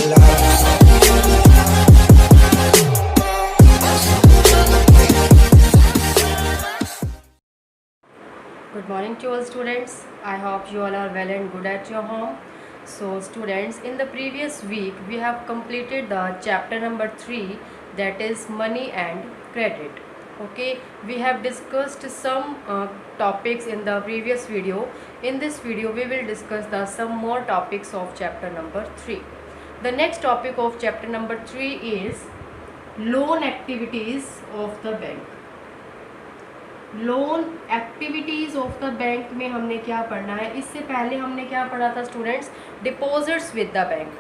Good morning to all students. I hope you all are well and good at your home. So students, in the previous week we have completed the chapter number 3, that is money and credit. Okay, we have discussed some topics in the previous video. In this video we will discuss some more topics of chapter number 3. The next topic of chapter number 3 is loan activities of the bank. Loan activities of the bank में हमने क्या पढ़ना है? इससे पहले हमने क्या पढ़ा था students? Deposits with the bank.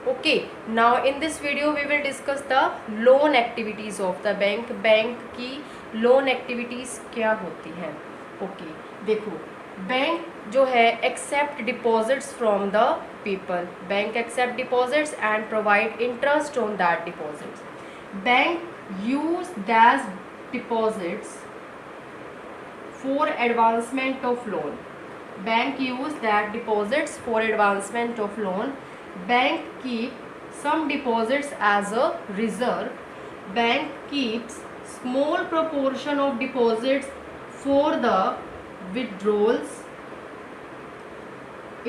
Okay, now in this video we will discuss the loan activities of the bank. Bank की लोन एक्टिविटीज़ क्या होती हैं? ओके, देखो, बैंक जो है accept deposits from the people. Bank accept deposits and provide interest on that deposits. Bank use that deposits for advancement of loan. Bank use that deposits for advancement of loan. Bank keep some deposits as a reserve. Bank keeps small proportion of deposits for the withdrawals.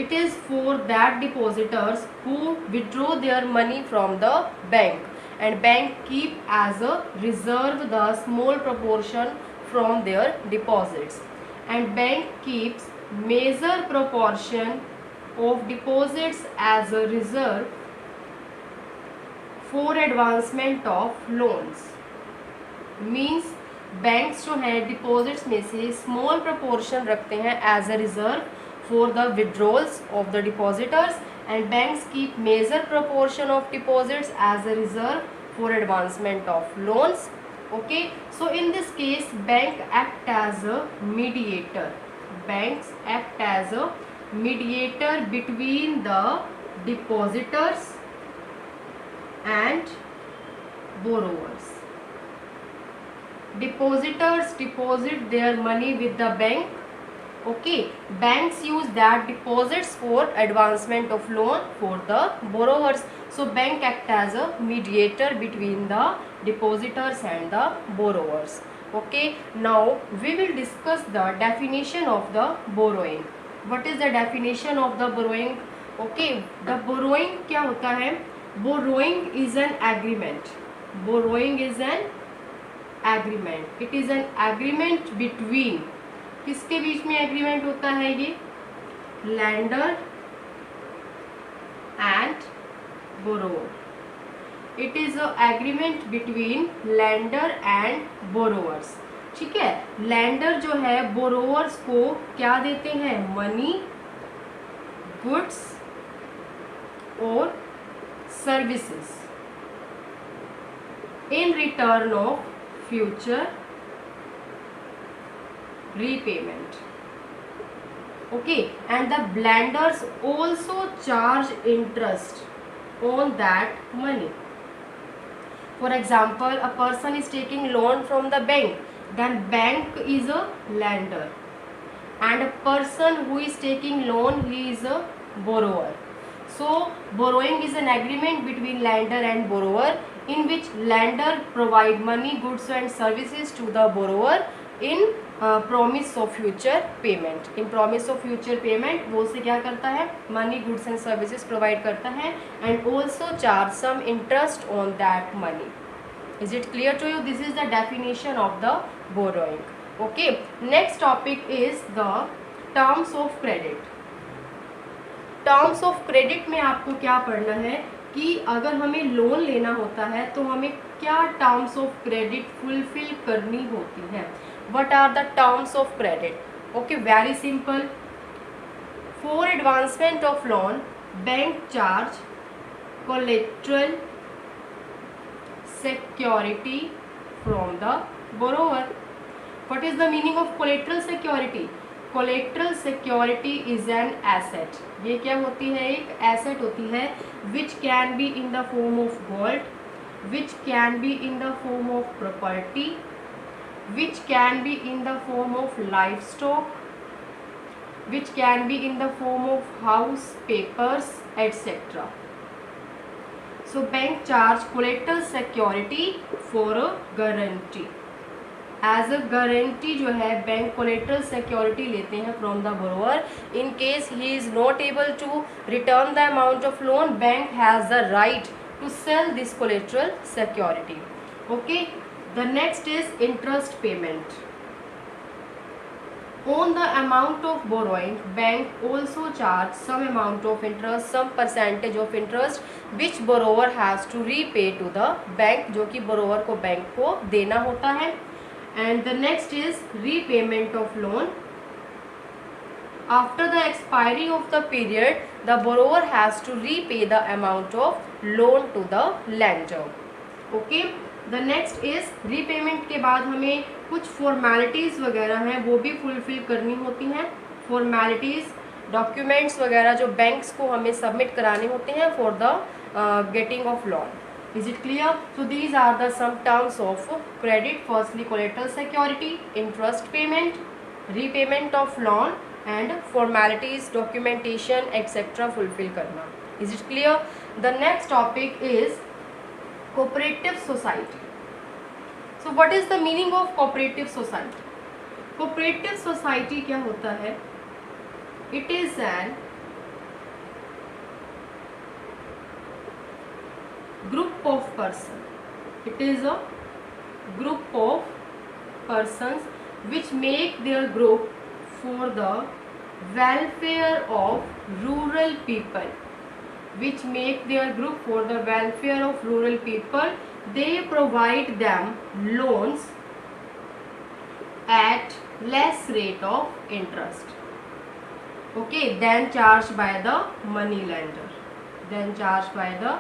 It is for that depositors who withdraw their money from the bank, and bank keep as a reserve the small proportion from their deposits, and bank keeps major proportion of deposits as a reserve for advancement of loans. Means banks जो हैं deposits में से small proportion रखते हैं as a reserve for the withdrawals of the depositors, and banks keep major proportion of deposits as a reserve for advancement of loans. Okay, so in this case bank act as a mediator. Banks act as a mediator between the depositors and borrowers. Depositors deposit their money with the bank. Okay, banks use that deposits for advancement of loan for the borrowers. So bank act as a mediator between the depositors and the borrowers. Okay, now we will discuss the definition of the borrowing. What is the definition of the borrowing? Okay, the borrowing क्या होता है? Borrowing is an agreement. Borrowing is an agreement. It is an agreement between, किसके बीच में agreement होता है ये? Lander and borrower. It is a agreement between lender and borrowers. ठीक है, lender जो है borrowers को क्या देते हैं? मनी, गुड्स और services in return of future repayment. Okay, and the lenders also charge interest on that money. For example, a person is taking loan from the bank, then bank is a lender, and a person who is taking loan, he is a borrower. So borrowing is an agreement between lender and borrower in which lender provide money, goods and services to the borrower in promise of future payment. In promise of future payment वो से क्या करता है? Money, goods and services provide करता है and also charge some interest on that money. Is it clear to you? This is the definition of the borrowing. Okay, next topic is the terms of credit. Terms of credit में आपको क्या पढ़ना है कि अगर हमें loan लेना होता है तो हमें क्या टर्म्स ऑफ क्रेडिट फुलफिल करनी होती है. What are the terms of credit? Okay, very simple. For advancement of loan bank charge collateral security from the borrower. What is the meaning of collateral security? Collateral security is an asset. ये क्या होती है? एक asset होती है which can be in the form of gold, which can be in the form of property, which can be in the form of livestock, which can be in the form of house, papers, etcetera. So bank charge collateral security for a guarantee. As a guarantee जो है bank collateral security लेते हैं from the borrower. In case he is not able to return the amount of loan, bank has the right to sell this collateral security. Okay, the next is interest payment. On the amount of borrowing, bank also charge some amount of interest, some percentage of interest which borrower has to repay to the bank, जो कि borrower को bank को देना होता है. And the next is repayment of loan. After the expiry of the period, the borrower has to repay the amount of loan to the lender. Okay. The next is repayment के बाद हमें कुछ formalities वगैरह हैं वो भी fulfil करनी होती हैं. Formalities, documents वगैरह जो banks को हमें submit कराने होते हैं for the getting of loan. Is it clear? So these are the some terms of credit. Firstly, collateral security, interest payment, repayment of loan, and formalities, documentation, etc. fulfill करना. Is it clear? The next topic is cooperative society. So what is the meaning of cooperative society? Cooperative society क्या होता है? It is an group of persons. It is a group of persons which make their group for the welfare of rural people. Which make their group for the welfare of rural people. They provide them loans at less rate of interest. Okay, then charged by the money lender. Then charged by the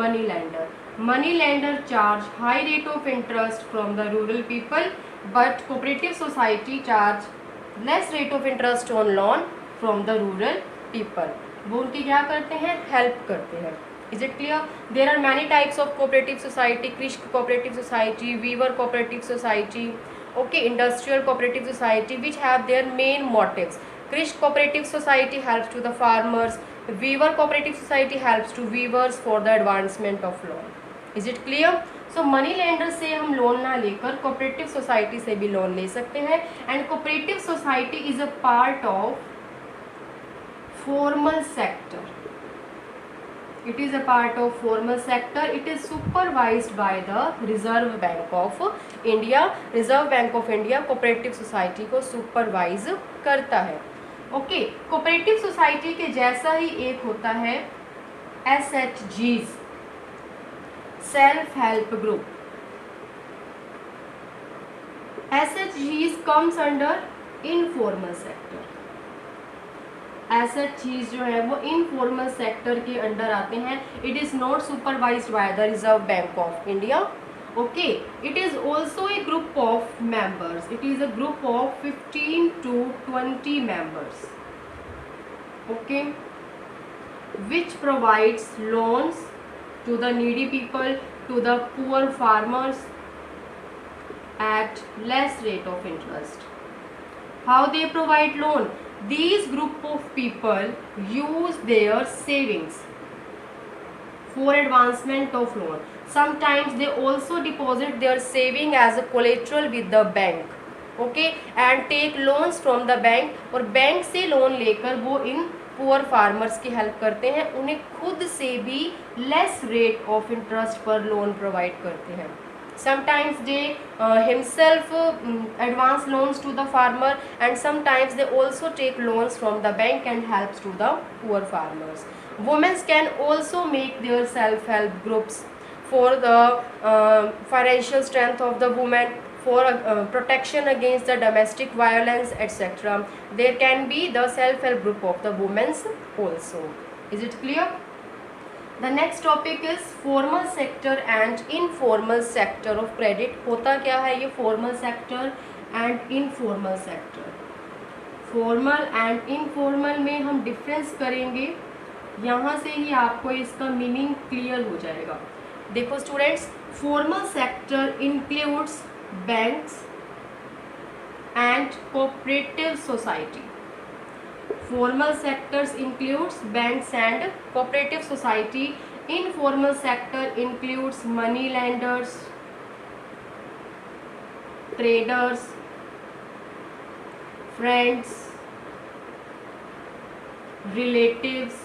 money lender. Money lender charge high rate of interest from the rural people, but cooperative society charge less rate of interest on loan from the rural people. वो उनकी क्या करते हैं? Help करते हैं. Is it clear? There are many types of cooperative society. कृषक cooperative society, weaver cooperative society, okay, industrial cooperative society, which have their main motives. कृषक cooperative society helps to the farmers. Weaver cooperative society helps to weavers for the advancement of loan. Is it clear? So money lender से हम loan ना लेकर cooperative society से भी loan ले सकते हैं. And cooperative society is a part of formal sector. It is a part of formal sector. It is supervised by the Reserve Bank of India. Reserve Bank of India cooperative society को supervise करता है. Okay, cooperative society के जैसा ही एक होता है SHGs, self help group. SHGs comes under informal sector. SHGs जो है वो इनफॉर्मल सेक्टर के अंडर आते हैं. It is not supervised by the reserve bank of India. Okay, it is also a group of members. It is a group of 15 to 20 members. Okay, which provides loans to the needy people, to the poor farmers at less rate of interest. How they provide loan? These group of people use their savings for advancement of loan. Sometimes they also deposit their saving as a collateral with the bank, okay, and take loans from the bank. और bank से loan लेकर वो in poor farmers की help करते हैं. उन्हें खुद से भी लेस रेट ऑफ इंटरेस्ट पर लोन प्रोवाइड करते हैं. Sometimes they himself advance loans to the farmer, and sometimes they also take loans from the bank and helps to the poor farmers. Women can also make their self-help groups for the financial strength of the woman, for protection against the domestic violence, etc. There can be the self-help group of the women also. Is it clear? The next topic is formal sector and informal sector of credit. होता क्या है ये formal sector and informal sector? Formal and informal में हम difference करेंगे. यहाँ से ही आपको इसका मीनिंग क्लियर हो जाएगा. देखो students, formal sector includes banks and cooperative society. Formal sectors includes banks and cooperative society. Informal sector includes money lenders, traders, friends, relatives,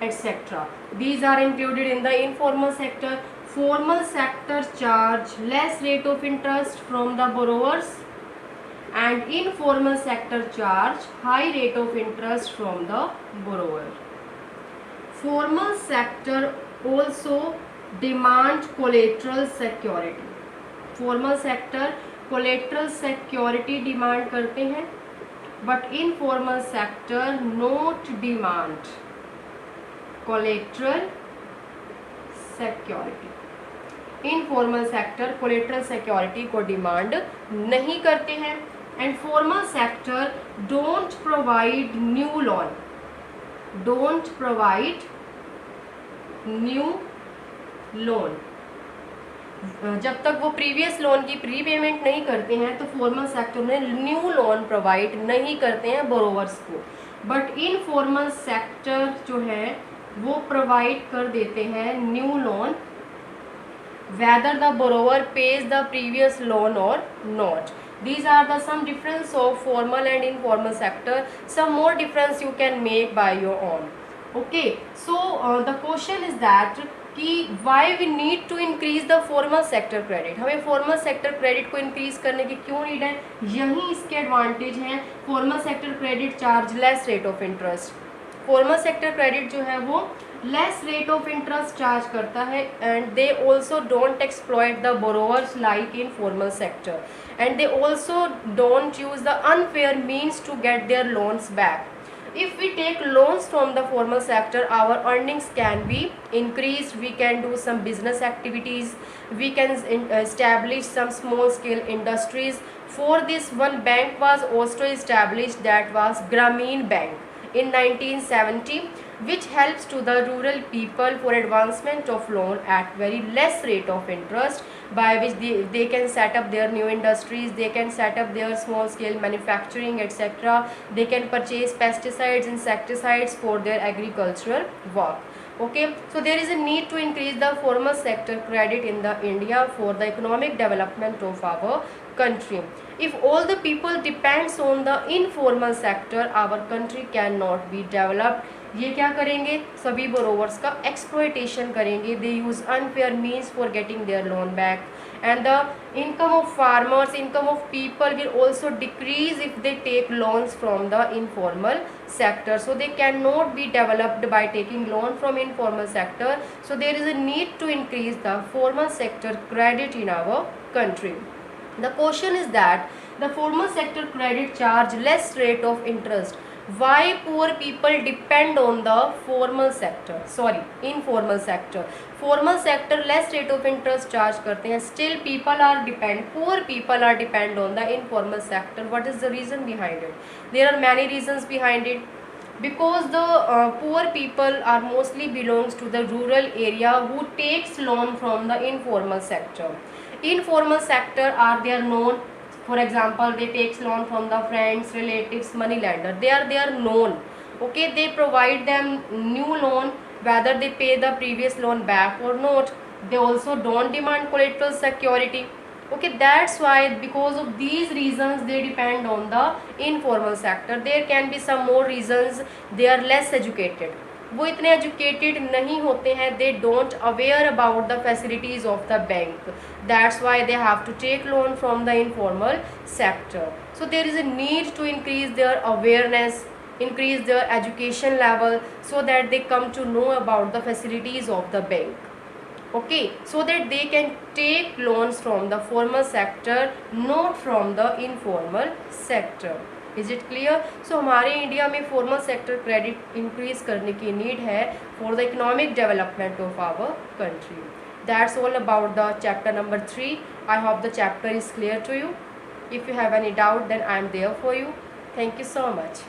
etc. These are included in the informal sector. Formal sector charge less rate of interest from the borrowers, and informal sector charge high rate of interest from the borrower. Formal sector also demand collateral security. Formal sector collateral security demand करते हैं, but informal sector not demand collateral security. Informal sector collateral security को demand नहीं करते हैं, and formal sector don't provide new loan, don't provide new loan. जब तक वो previous loan की प्री पेमेंट नहीं करते हैं तो फॉर्मल सेक्टर में न्यू लोन प्रोवाइड नहीं करते हैं बोरोवर्स को. बट इनफॉर्मल सेक्टर जो है वो प्रोवाइड कर देते हैं new loan whether the borrower pays the previous loan or not. These are the some difference of formal and informal sector. Some more difference you can make by your own. Okay, so the question is that कि why we need to increase the formal sector credit. हमें formal sector credit को increase करने की क्यों need है? यही इसके advantage हैं. formal sector credit charge less rate of interest. formal sector credit जो है वो less rate of interest charge करता है, and they also don't exploit the borrowers like informal sector, and they also don't use the unfair means to get their loans back. If we take loans from the formal sector, our earnings can be increased, we can do some business activities, we can establish some small scale industries. For this, one bank was also established, that was Grameen Bank in 1970, which helps to the rural people for advancement of loan at very less rate of interest, by which they can set up their new industries, they can set up their small scale manufacturing, etc. They can purchase pesticides, insecticides for their agricultural work. Okay, so there is a need to increase the formal sector credit in the India for the economic development of our country. If all the people depends on the informal sector, our country cannot be developed. ये क्या करेंगे? सभी borrowers का exploitation करेंगे. They use unfair means for getting their loan back, and the income of farmers, income of people will also decrease if they take loans from the informal sector. So they cannot be developed by taking loan from informal sector. So there is a need to increase the formal sector credit in our country. The question is that the formal sector credit charge less rate of interest. Why poor people depend on the formal sector, sorry, informal sector. Formal sector less rate of interest charge करते हैं, still people are poor people are depend on the informal sector. What is the reason behind it? There are many reasons behind it. Because the poor people are mostly belongs to the rural area who takes loan from the informal sector. Informal sector are they are known. For example, they takes loan from the friends, relatives, money lender. They are known. Okay, they provide them new loan whether they pay the previous loan back or not. They also don't demand collateral security. Okay, that's why because of these reasons they depend on the informal sector. There can be some more reasons. They are less educated. वो इतने educated नहीं होते हैं. They don't aware about the facilities of the bank. That's why they have to take loan from the informal sector. So there is a need to increase their awareness, increase their education level, so that they come to know about the facilities of the bank. Okay, so that they can take loans from the formal sector, not from the informal sector. Is it clear? So हमारे India में formal sector credit increase करने की need है for the economic development of our country. That's all about the chapter number 3. I hope the chapter is clear to you. If you have any doubt, then I am there for you. Thank you so much.